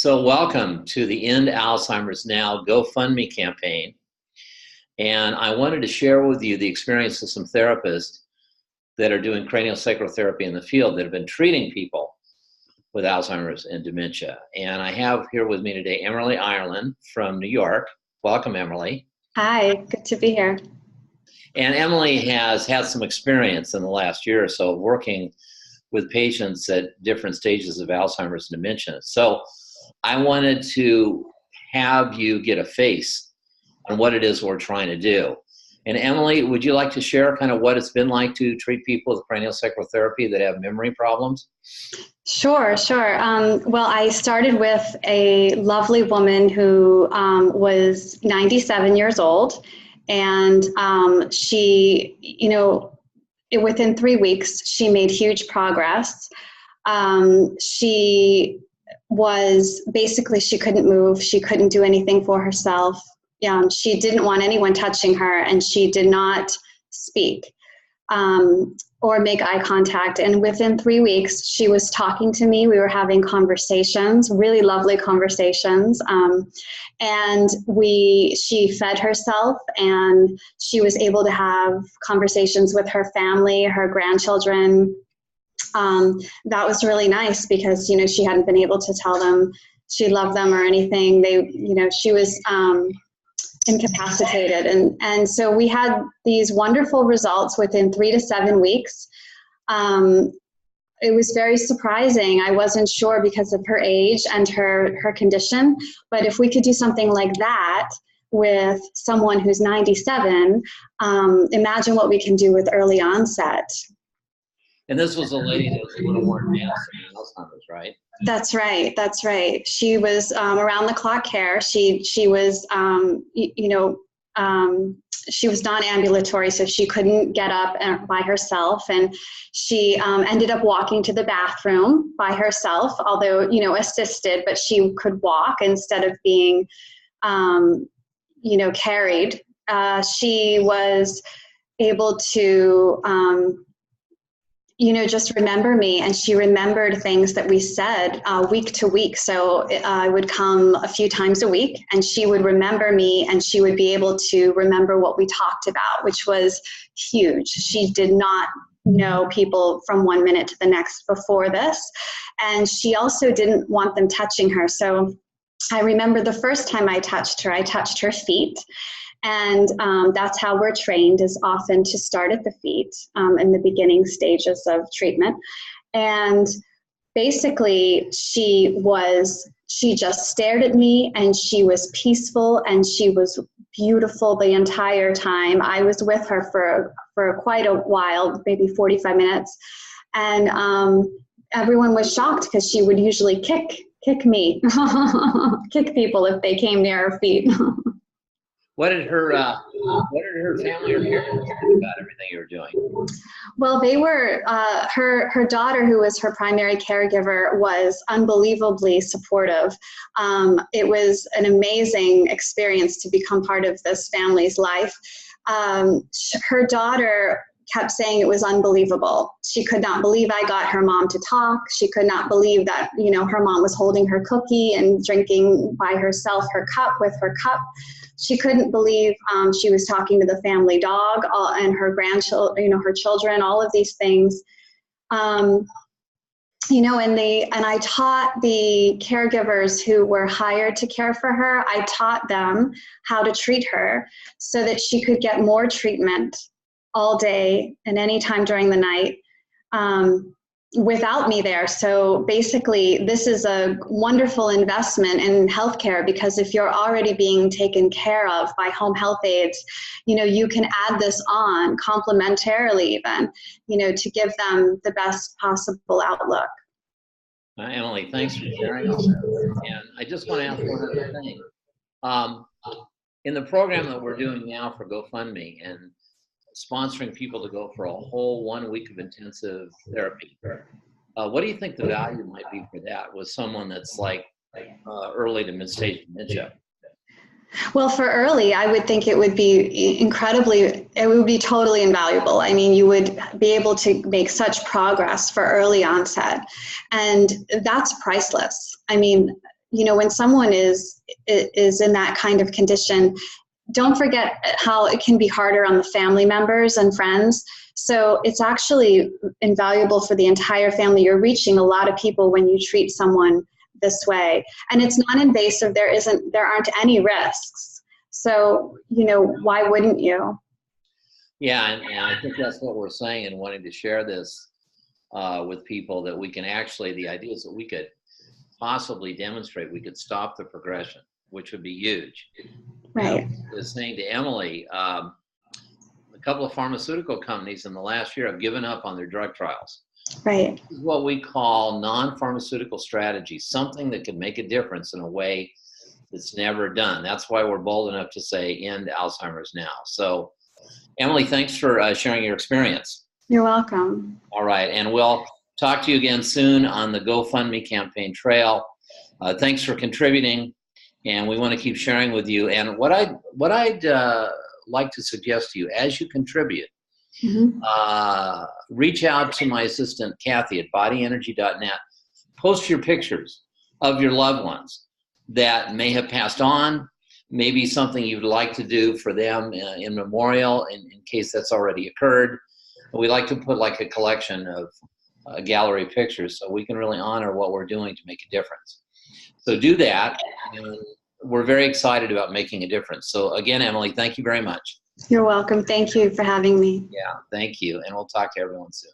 So welcome to the End Alzheimer's Now GoFundMe campaign. And I wanted to share with you the experience of some therapists that are doing craniosacral therapy in the field that have been treating people with Alzheimer's and dementia. And I have here with me today Emily Ireland from New York. Welcome, Emily. Hi, good to be here. And Emily has had some experience in the last year or so working with patients at different stages of Alzheimer's and dementia. So I wanted to have you get a face on what it is we're trying to do. And Emily, would you like to share kind of what it's been like to treat people with craniosacral therapy that have memory problems? Sure. Well, I started with a lovely woman who was 97 years old, and she, within 3 weeks, she made huge progress. She couldn't move. She couldn't do anything for herself. She didn't want anyone touching her, and she did not speak or make eye contact. And within 3 weeks, she was talking to me. We were having conversations, really lovely conversations. And she fed herself, and she was able to have conversations with her family, her grandchildren. That was really nice because, she hadn't been able to tell them she loved them or anything. She was incapacitated. And so we had these wonderful results within 3 to 7 weeks. It was very surprising. I wasn't sure because of her age and her condition, but if we could do something like that with someone who's 97, imagine what we can do with early onset. And this was a lady that was a little more advanced than Alzheimer's, right? That's right. She was around the clock care. She was, she was non-ambulatory, so she couldn't get up by herself, and she ended up walking to the bathroom by herself, although, assisted, but she could walk instead of being, carried. She was able to, just remember me, and she remembered things that we said week to week. So I would come a few times a week, and she would remember me, and she would be able to remember what we talked about, which was huge. She did not know people from 1 minute to the next before this, and she also didn't want them touching her. So I remember the first time I touched her feet. And that's how we're trained, is often to start at the feet in the beginning stages of treatment. And basically she just stared at me, and she was peaceful, and she was beautiful the entire time. I was with her for quite a while, maybe 45 minutes. And everyone was shocked because she would usually kick me, kick people if they came near her feet. What did her family or parents think about everything you were doing? Well, they were, her daughter, who was her primary caregiver, was unbelievably supportive. It was an amazing experience to become part of this family's life. Her daughter kept saying it was unbelievable. She could not believe I got her mom to talk. She could not believe that, her mom was holding her cookie and drinking by herself her cup with her cup. She couldn't believe she was talking to the family dog and her grandchildren, her children, all of these things. And I taught the caregivers who were hired to care for her, I taught them how to treat her so that she could get more treatment all day and any time during the night without me there. So basically, this is a wonderful investment in healthcare, because if you're already being taken care of by home health aides, you can add this on complementarily even, to give them the best possible outlook. Emily, thanks for sharing all that. And I just want to ask one other thing. In the program that we're doing now for GoFundMe and sponsoring people to go for a whole 1 week of intensive therapy, what do you think the value might be for that with someone that's like early to mid-stage dementia? Well, for early, I would think it would be it would be totally invaluable. I mean, you would be able to make such progress for early onset, and that's priceless. I mean, when someone is in that kind of condition, don't forget how it can be harder on the family members and friends. So it's actually invaluable for the entire family. You're reaching a lot of people when you treat someone this way. And it's non-invasive. There aren't any risks. So, why wouldn't you? Yeah, and I think that's what we're saying and wanting to share this with people, that we can actually, the idea is that we could possibly demonstrate we could stop the progression, which would be huge. Right. And I was saying to Emily, a couple of pharmaceutical companies in the last year have given up on their drug trials. Right. This is what we call non-pharmaceutical strategy, something that can make a difference in a way that's never done. That's why we're bold enough to say end Alzheimer's now. So, Emily, thanks for sharing your experience. You're welcome. All right, and we'll talk to you again soon on the GoFundMe campaign trail. Thanks for contributing, and we want to keep sharing with you. And what I'd like to suggest to you, as you contribute, reach out to my assistant Kathy at bodyenergy.net. Post your pictures of your loved ones that may have passed on, maybe something you'd like to do for them in memorial, in case that's already occurred. We like to put like a collection of gallery pictures so we can really honor what we're doing to make a difference. So do that, and we're very excited about making a difference. So again, Emily, thank you very much. You're welcome. Thank you for having me. Yeah, thank you, and we'll talk to everyone soon.